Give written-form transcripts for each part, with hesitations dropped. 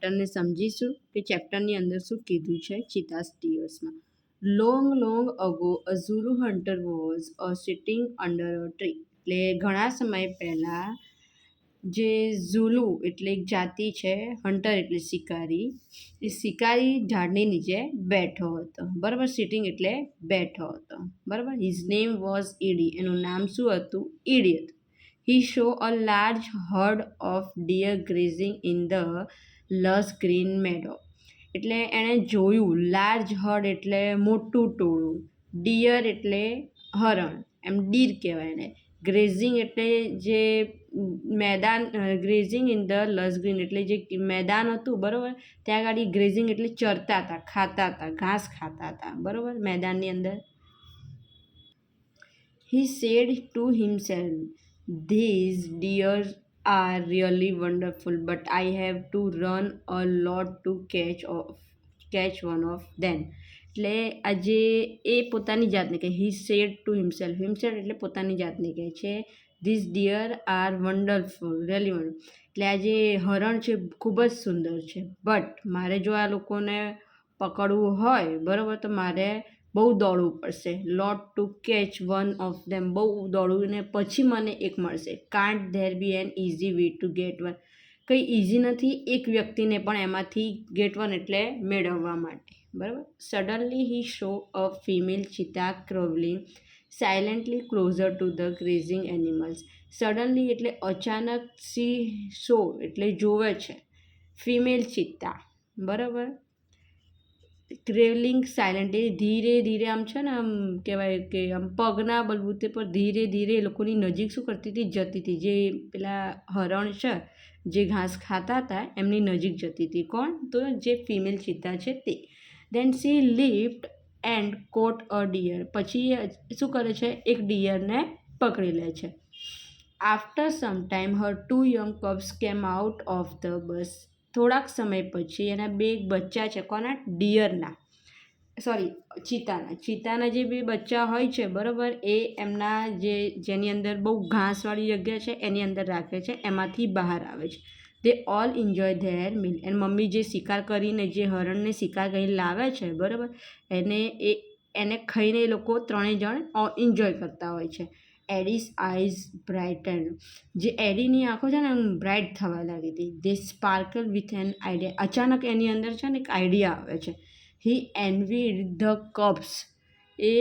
ચેપ્ટરને સમજીશું કે ચેપ્ટરની અંદર શું કીધું છે ચીતાસ ટીયર્સમાં. Long ago a Zulu hunter was sitting under a tree. એટલે ઘણા સમય પહેલાં જે ઝુલુ એટલે એક જાતિ છે, હન્ટર એટલે શિકારી, એ શિકારી ઝાડની નીચે બેઠો હતો. બરાબર, સિટિંગ એટલે બેઠો હતો. બરાબર, હિઝ નેમ વોઝ ઈડી. એનું નામ શું હતું? ઈડી હતું. He saw a large herd of deer grazing in the lush green meadow. એટલે એણે જોયું, લાર્જ હર્ડ એટલે મોટું ટોળું, ડિયર એટલે હરણ, એમ ડીર કહેવાય એને. ગ્રેઝિંગ એટલે જે મેદાન, grazing in the lush green એટલે જે મેદાન હતું, બરાબર, ત્યાં આગળ ગ્રેઝિંગ એટલે ચરતા હતા, ખાતા હતા, ઘાસ ખાતા હતા, બરાબર, મેદાનની અંદર. He said to himself, these deer are really wonderful, but I have to run a lot to catch one of them. એટલે આજે એ પોતાની જાતને કહે, he said to himself, એટલે પોતાની જાતને કહે છે, these deer are wonderful, really wonderful. એટલે આ જે હરણ છે ખૂબ જ સુંદર છે, બટ મારે જો આ લોકોને પકડવું હોય, બરાબર, તો મારે બહુ દોડવું પડશે. Lot to catch one of them, બહુ દોડવું પછી મને એક મળશે. Can't there be an easy way to get one. કંઈ ઇઝી નથી એક વ્યક્તિને પણ એમાંથી ગેટ વન એટલે મેળવવા માટે. બરાબર. Suddenly he saw a female cheetah crawling silently closer to the grazing animals. Suddenly એટલે અચાનક, સી શો એટલે જોવે છે, ફિમેલ ચિત્તા, બરાબર, ક્રેવલિંગ સાયલેન્ટલી ધીરે ધીરે, આમ છે ને, આમ કહેવાય કે આમ પગના બલબૂતે પર ધીરે ધીરે એ લોકોની નજીક શું કરતી હતી? જતી હતી. જે પેલા હરણ છે જે ઘાસ ખાતા હતા એમની નજીક જતી હતી. કોણ? તો જે ફિમેલ ચિત્તા છે તે. Then she leapt and caught a deer. પછી શું કરે છે? એક ડિયરને પકડી લે છે. After some time her 2 young cubs came out of the bush. થોડાક સમય પછી એના 2 બચ્ચા છે. કોના? ડિયરના, સોરી, ચિત્તાના જે 2 બચ્ચા હોય છે, બરાબર, એ એમના જેની અંદર બહુ ઘાસવાળી જગ્યા છે એની અંદર રાખે છે, એમાંથી બહાર આવે છે. They all enjoy their meal. એની મમ્મી જે શિકાર કરીને, જે હરણને શિકાર કરીને લાવે છે, બરાબર, એને ખાઈને એ લોકો 3 જણ એન્જોય કરતા હોય છે. એડીસ આઈઝ બ્રાઇટન. જે એડીની આંખો છે ને બ્રાઇટ થવા લાગી હતી. દે સ્પાર્કલ વિથ એન આઈડિયા. અચાનક એની અંદર છે ને એક આઈડિયા આવે છે. હી એનવીડ ધ કબ્સ. એ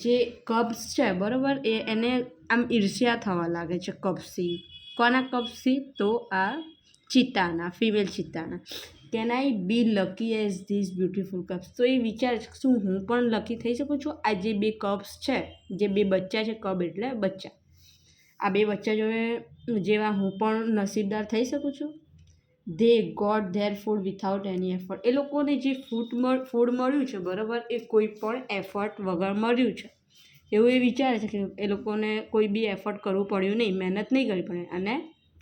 જે કબ્સ છે, બરાબર, એને આમ ઈર્ષ્યા થવા લાગે છે કબ્સથી. કોના કબ્સથી? તો આ ચિત્તાના, ફિમેલ ચિત્તાના. Can I be lucky as this beautiful cubs. તો એ વિચાર, શું હું પણ લકી થઈ શકું છું? આ જે 2 કબ્સ છે, જે 2 બચ્ચા છે, કબ એટલે બચ્ચા, આ 2 બચ્ચા જેવા હું પણ નસીબદાર થઈ શકું છું? They got their food without any effort. એ લોકોને જે ફૂડ મળ્યું છે, બરાબર, એ કોઈ પણ એફર્ટ વગર મળ્યું છે. એવું એ વિચારે છે કે એ લોકોને કોઈ બી એફર્ટ કરવું પડ્યું નહીં, મહેનત નહીં કરવી પડે, અને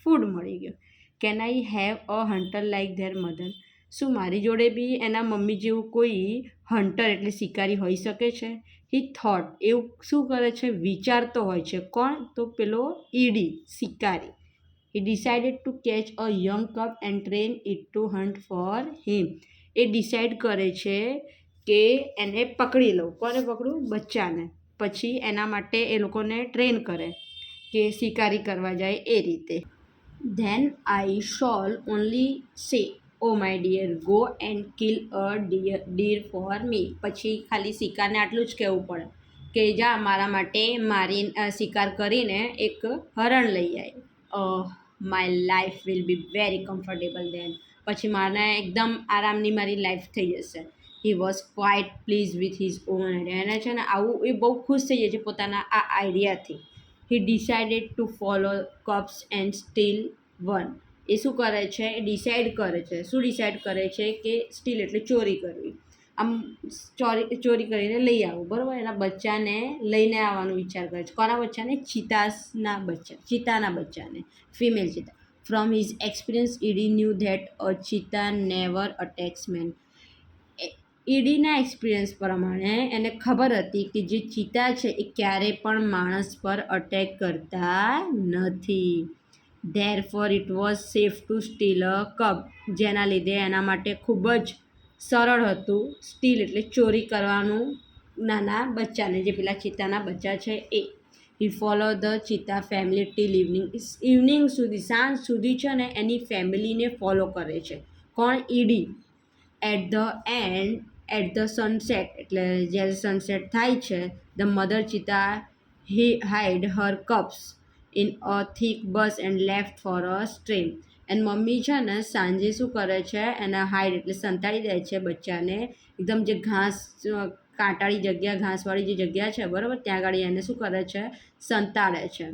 ફૂડ મળી ગયું. Can I have a hunter like their mother. શું મારી જોડે બી એના મમ્મી જેવું કોઈ હન્ટર એટલે શિકારી હોઈ શકે છે? He thought. એવું શું કરે છે? વિચારતો હોય છે. કોણ? તો પેલો ઈડી, શિકારી. He decided to catch a young cub and train it to hunt for him. A decide કરે છે કે એને પકડી લઉં. કોને પકડું? બચ્ચાને. પછી એના માટે એ લોકોને ટ્રેન કરે કે શિકારી કરવા જાય એ રીતે. Than I shall only say, oh my dear, go and kill a deer for me. પછી ખાલી શિકારને આટલું જ કહેવું પડે કે જા મારા માટે શિકાર કરીને એક હરણ લઈ આવી. My life will be very comfortable then. પછી મારે એકદમ આરામની મારી લાઈફ થઈ જશે. He was quite pleased with his own idea. એને છે ને આવું એ બહુ ખુશ થઈ જાય છે પોતાના આ આઈડિયાથી. He decided to follow cubs and steal one. એ શું કરે છે? એ ડિસાઇડ કરે છે. શું ડિસાઇડ કરે છે? કે સ્ટીલ એટલે ચોરી કરવી. આમ ચોરી કરીને લઈ આવું, બરાબર, એના બચ્ચાને લઈને આવવાનો વિચાર કરે છે. કોના બચ્ચાને? ચિત્તાના બચ્ચાને, female cheetah. From his experience Edi knew that a cheetah never attacks man. ઈડીના એક્સપિરિયન્સ પ્રમાણે એને ખબર હતી કે જે ચિત્તા છે એ ક્યારે પણ માણસ પર અટેક કરતા નથી. Therefore it was safe to steal a cub, જેના લીધે એના માટે ખૂબ જ સરળ હતું સ્ટીલ એટલે ચોરી કરવાનું નાના બચ્ચાને, જે પેલા ચિત્તાના બચ્ચા છે એ. He follow the cheetah family till evening સુધી, સાંજ સુધી છે ને એની ફેમિલીને ફોલો કરે છે. કોણ? ઈડી. એટ ધ સનસેટ એટલે જ્યારે સનસેટ થાય છે, the mother cheetah hide her cubs in a thick bush and left for a stream. And mummy છે ને સાંજે શું કરે છે, એના હાઇડ એટલે સંતાડી દે છે બચ્ચાને એકદમ જે ઘાસ કાંટાળી જગ્યા, ઘાસવાળી જે જગ્યા છે બરાબર, ત્યાં આગળ એને શું કરે છે, સંતાડે છે.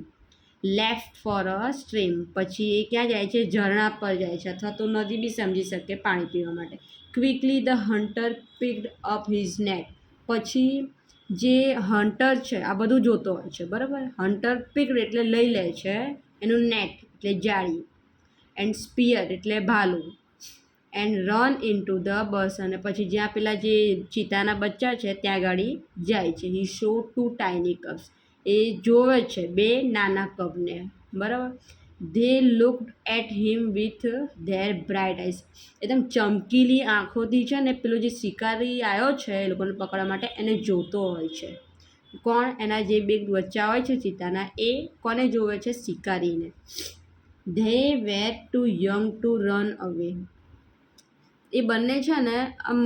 લેફ્ટ ફોર અ સ્ટ્રીમ, પછી એ ક્યાં જાય છે, ઝરણા પર જાય છે, અથવા તો નદી બી સમજી શકે પાણી પીવા માટે. Quickly the hunter picked up his net, પછી જે હન્ટર છે આ બધું જોતો હોય છે બરાબર, હન્ટર પિક્ડ એટલે લઈ લે છે એનું નેટ એટલે જાળી, એન્ડ સ્પિયર એટલે ભાલું, and run into the bush, અને પછી જ્યાં પેલા જે ચિત્તાના બચ્ચા છે ત્યાં ગાડી જાય છે. He saw two tiny cubs, એ જોવે છે બે નાના કપને બરાબર. They looked at him with their bright eyes, એકદમ ચમકીલી આંખોથી છે ને પેલો જે શિકારી આવ્યો છે એ લોકોને પકડવા માટે એને જોતો હોય છે. કોણ? એના જે બે બચ્ચા હોય છે ચિત્તાના, એ કોને જોવે છે? શિકારીને. They were too young to run away, એ બંને છે ને આમ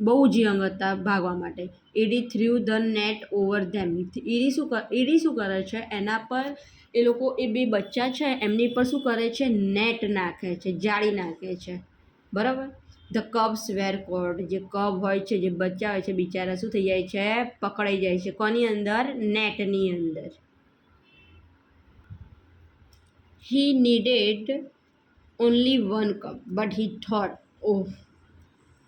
બહુ જ યંગ હતા ભાગવા માટે. Ed threw the net over them, Ed શું કરે છે એના પર, એ લોકો એ બે બચ્ચા છે એમની પર શું કરે છે, નેટ નાખે છે, જાળી નાખે છે બરાબર. ધ કબ્સ વેર કોડ, જે કબ હોય છે, જે બચ્ચા હોય છે બિચારા શું થઈ જાય છે, પકડાઈ જાય છે. કોની અંદર? નેટની અંદર. હી needed only one cup, but he thought, oh,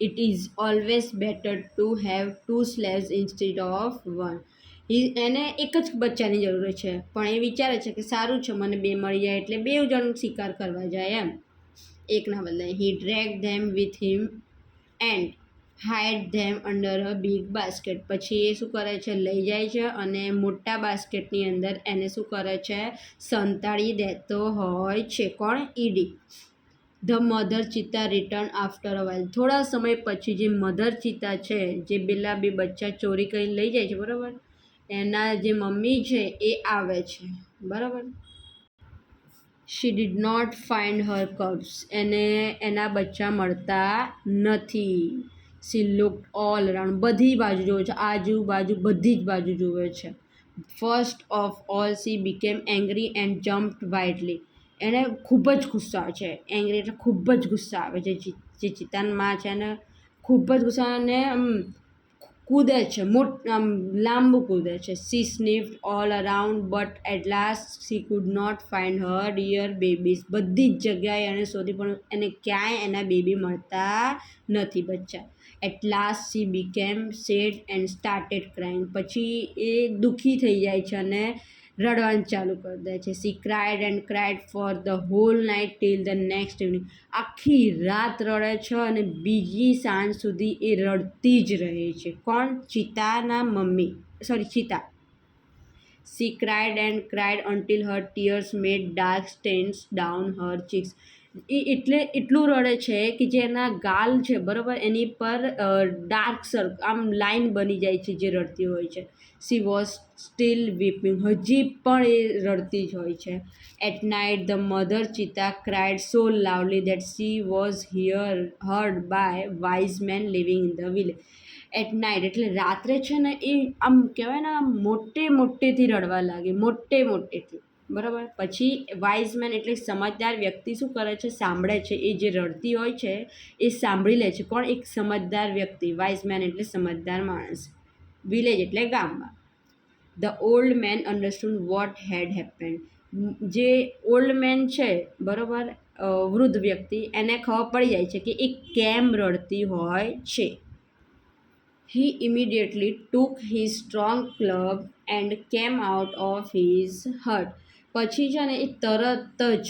it is always better to have two slaves instead of one. એને એક જ બચ્ચાની જરૂર છે, પણ એ વિચારે છે કે સારું છે મને બે મળી જાય એટલે બે જણ શિકાર કરવા જાય એમ, એકના બદલે. He drag them with him and hide them under a big basket, પછી એ શું કરે છે, લઈ જાય છે અને મોટા બાસ્કેટની અંદર એને શું કરે છે, સંતાડી દેતો હોય છે. કોણ? Edi. The mother cheetah return after a while, થોડા સમય પછી જે મધર ચિત્તા છે, જે પેલા બે બચ્ચા ચોરી કરીને લઈ જાય છે બરાબર, એના જે મમ્મી છે એ આવે છે બરાબર. She did not find her cubs, એને એના બચ્ચા મળતા નથી. સી લુકડ ઓલ અરાઉન્ડ, બધી બાજુ જોવે છે, આજુબાજુ બધી જ બાજુ જોવે છે. First of all she became angry and jumped wildly, એને ખૂબ જ ગુસ્સા આવે છે. એંગ્રી એટલે ખૂબ જ ગુસ્સા આવે છે, જે ચિત્તાની માં છે એને ખૂબ જ ગુસ્સા, અને આમ કૂદે છે, આમ લાંબુ કૂદે છે. She sniffed all around but at last she could not find her dear babies, બધી જ જગ્યાએ એને શોધી પણ એને ક્યાંય એના બેબી મળતા નથી, બચ્ચા. At last she became sad and started crying, પછી એ દુઃખી થઈ જાય છે અને રડવાનું ચાલુ કરી દે છે. She cried and cried for the whole night till the next evening, આખી રાત રડે છે અને બીજી સાંજ સુધી એ રડતી જ રહે છે. કોણ? ચિત્તાના mummy, cheetah. She cried and cried until her tears made dark stains down her cheeks, એ એટલું રડે છે કે જે એના ગાલ છે બરાબર એની પર ડાર્ક આમ લાઈન બની જાય છે જે રડતી હોય છે. સી વોઝ સ્ટીલ વીપિંગ, હજી પણ એ રડતી જ હોય છે. At night the mother cheetah cried so loudly that she was heard by wise man living in the village. At night એટલે રાત્રે છે ને એ આમ કહેવાય ને આમ મોટેથી રડવા લાગે, મોટેથી બરાબર. પછી વાઇઝમેન એટલે સમજદાર વ્યક્તિ શું કરે છે, સાંભળે છે, એ જે રડતી હોય છે એ સાંભળી લે છે. કોણ? એક સમજદાર વ્યક્તિ, વાઇઝમેન એટલે સમજદાર માણસ, વિલેજ એટલે ગામમાં. The old man understood vote head happened, જે ઓલ્ડ મેન છે બરાબર, વૃદ્ધ વ્યક્તિ, એને ખબર પડી જાય છે કે એ કેમ રડતી હોય છે. He immediately took his strong club and came out of his hut. પછી છે ને એ તરત જ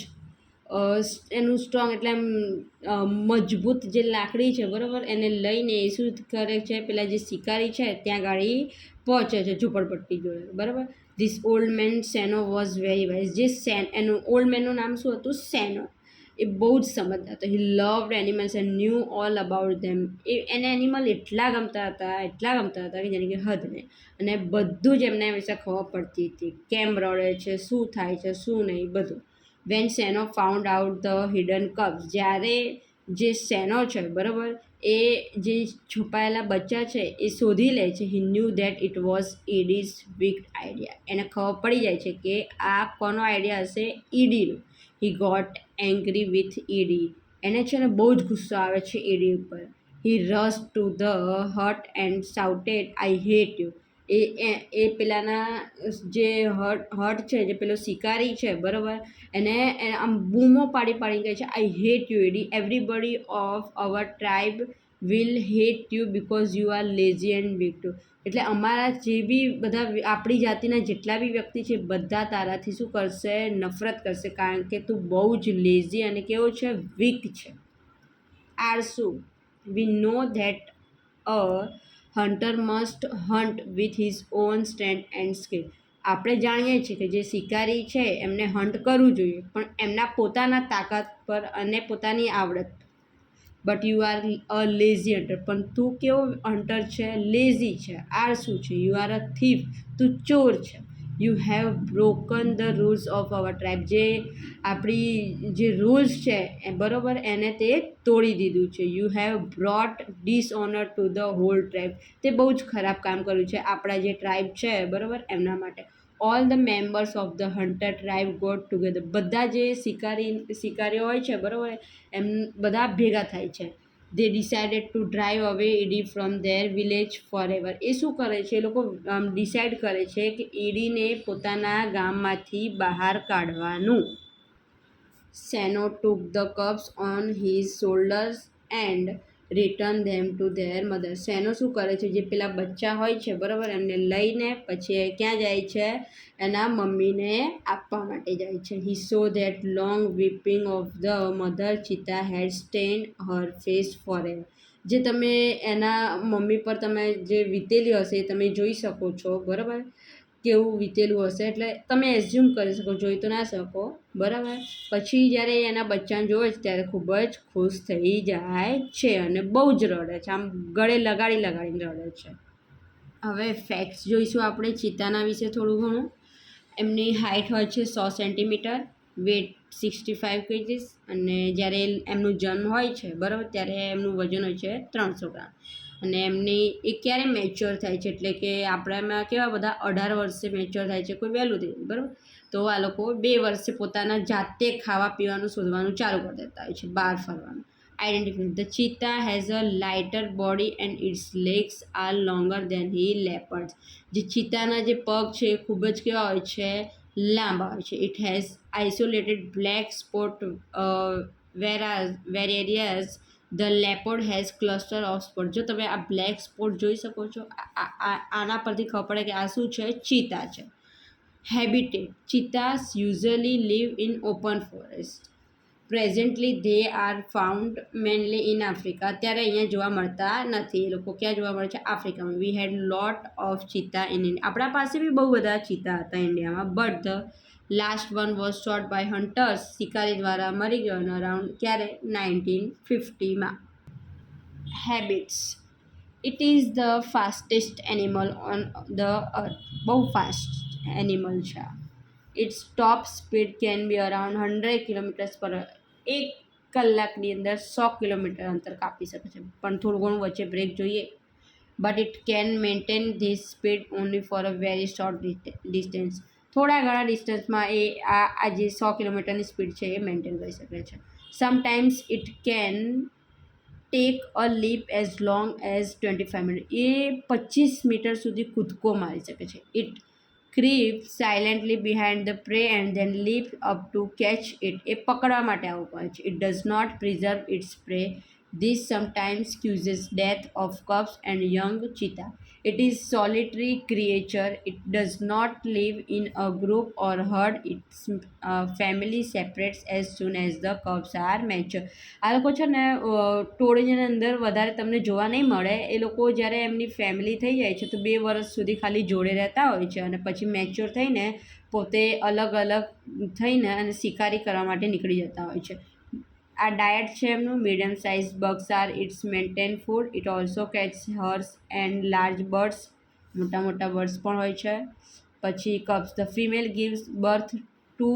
એનું સ્ટ્રોંગ એટલે આમ મજબૂત જે લાકડી છે બરાબર, એને લઈને એ શું કરે છે, પેલા જે શિકારી છે ત્યાં ગાડી પહોંચે છે ઝૂંપડપટ્ટી જોડે બરાબર. This old man Seno was very wise. જે એનું ઓલ્ડ મેનનું નામ શું હતું? સેનો. એ બહુ જ સમજદાર હતો. He loved animals and knew all about them. એને એનિમલ એટલા ગમતા હતા કે જેની કે હદ નહીં. અને બધું જ એમને વિશે ખબર પડતી હતી, કેમ રડે છે, શું થાય છે, શું નહીં, બધું. When Seno found out the hidden cubs. જ્યારે જે સેનો છે બરાબર, એ જે છુપાયેલા બચ્ચા છે એ શોધી લે છે. He knew that it was Edi's weak idea. એને ખબર પડી જાય છે કે આ કોનો આઈડિયા હશે? ઈડીનો. He got angry with Edi. એને છે ને બહુ જ ગુસ્સો આવે છે ઈડી ઉપર. He rushed to the hut and shouted I hate you. એ પેલાના જે હટ છે, જે પેલો શિકારી છે બરાબર, એને આમ બૂમો પાડી કહે છે, I hate you Edie. Everybody of our tribe will hate you because you are lazy and weak too. એટલે અમારા જે બી બધા આપણી જાતિના જેટલા બી વ્યક્તિ છે બધા તારાથી શું કરશે? નફરત કરશે, કારણ કે તું બહુ જ લેઝી અને કેવો છે? વીક છે. આરસુ. We know that a hunter must hunt with his own strength and skill. આપણે જાણીએ છીએ કે જે શિકારી છે એમને હન્ટ કરવું જોઈએ, પણ એમના પોતાના તાકાત પર અને પોતાની આવડત. But you are a lazy hunter. પણ તું કેવો હન્ટર છે? લેઝી છે. આર શું છે? You are a thief. તું ચોર છે. You have broken the rules of our tribe. જે આપણી જે રૂલ્સ છે એ બરાબર એને તે તોડી દીધું છે. You have brought dishonour to the whole tribe. તે બહુ જ ખરાબ કામ કર્યું છે આપણા જે ટ્રાઇબ છે બરાબર એમના માટે. All the members of the hunter tribe got together. બધા જે શિકારીઓ હોય છે બરાબર, એમ બધા ભેગા થાય છે. They decided to drive away Edi from their village for ever. એ શું કરે છે? એ લોકો ડિસાઇડ કરે છે કે ઈડીને પોતાના ગામમાંથી બહાર કાઢવાનું. Seno took the cubs on his shoulders and returned them to their mother. Seno શું કરે છે? જે પેલા બચ્ચા હોય છે બરાબર, એમને લઈને પછી ક્યાં જાય છે? એના મમ્મીને આપવા માટે જાય છે. He saw that long weeping of the mother cheetah had stain her face for ever. જે તમે એના મમ્મી પર તમે જે વીતેલી હશે એ તમે જોઈ શકો છો બરાબર, કેવું વીતેલું હશે. એટલે તમે એઝ્યુમ કરી શકો, જોઈ તો ના શકો બરાબર. પછી જ્યારે એના બચ્ચાને જોવે છે ત્યારે ખૂબ જ ખુશ થઈ જાય છે અને બહુ જ રડે છે, આમ ગળે લગાડીને રડે છે. હવે ફેક્ટ્સ જોઈશું આપણે ચિત્તાના વિશે થોડું ઘણું. એમની હાઇટ હોય છે 100 સેન્ટીમીટર, વેટ 65 kgs, અને જ્યારે એમનું જન્મ હોય છે બરાબર ત્યારે એમનું વજન હોય છે 300 ગ્રામ. અને એમની એ ક્યારે મેચ્યોર થાય છે? એટલે કે આપણામાં કેવા બધા 18 વર્ષે મેચ્યોર થાય છે, કોઈ વહેલું થઈ બરાબર. તો આ લોકો 2 વર્ષે પોતાના જાતે ખાવા પીવાનું શોધવાનું ચાલુ કરી દેતા હોય છે, બહાર ફરવાનું. Identify the cheetah has a lighter body and its legs are longer than the leopards. જે ચીતાના જે પગ છે એ ખૂબ જ કેવા હોય છે? લાંબા હોય છે. It has isolated black spot various. The leopard has cluster of spot. જો તમે આ બ્લેક સ્પોટ જોઈ શકો છો, આના પરથી ખબર પડે કે આ શું છે? ચીતા છે. Habitat. Cheetahs usually live in open forest. Presently they are found mainly in Africa. અત્યારે અહીંયા જોવા મળતા નથી. એ લોકો ક્યાં જોવા મળે છે? આફ્રિકામાં. We had lot of cheetah in India. આપણા પાસે બી બહુ બધા ચીતા હતા ઇન્ડિયામાં, but the last one was shot by hunters. શિકારી દ્વારા મરી ગયો અરાઉન્ડ ક્યારે? 1950માં. Habits. It is the fastest animal on the earth. બહુ ફાસ્ટ એનિમલ છે. Its top speed can be around 100 kilometres પર. 1 કલાકની અંદર 100 કિલોમીટર અંતર કાપી શકે છે, પણ થોડું ઘણું વચ્ચે બ્રેક જોઈએ. But it can maintain this speed only for a very short distance. થોડા ઘણા ડિસ્ટન્સમાં એ આ જે 100 કિલોમીટરની સ્પીડ છે એ મેન્ટેન કરી શકે છે. Sometimes it can take a leap as long as 25 minute. એ 25 મીટર સુધી કૂદકો મારી શકે છે. It creep silently behind the prey and then leap up to catch it. એ પકડવા માટે આવું કરે છે. It does not preserve its prey. This sometimes causes death of cubs and young cheetah. It is solitary creature. It does not live in a group or herd. Its family separates as soon as the cubs are mature. આ લોકો છે ને ટોળીની અંદર વધારે તમને જોવા નહીં મળે. એ લોકો જ્યારે એમની ફેમિલી થઈ જાય છે તો 2 વર્ષ સુધી ખાલી જોડે રહેતા હોય છે અને પછી મેચ્યોર થઈને પોતે અલગ અલગ થઈને અને શિકારી કરવા માટે નીકળી જતા હોય છે. આ ડાયટ છે એમનું. Medium size bugs are its maintain food. It also catch hares and large birds. મોટા મોટા બર્ડ્સ પણ હોય છે. પછી cubs. The female gives birth to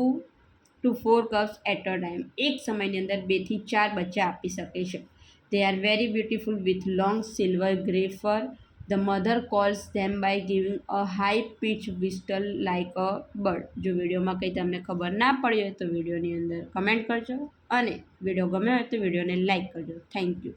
4 cubs at a time. એક સમયની અંદર 2 થી 4 બચ્ચા આપી શકે છે. They are very beautiful with long silver grey fur. The mother calls them by giving a high pitch whistle like a bird. જો વિડીયોમાં કંઈ તમને ખબર ના પડી હોય તો વિડીયોની અંદર કમેન્ટ કરજો અને વિડીયો ગમે હોય તો વિડીયોને લાઇક કરજો. Thank you.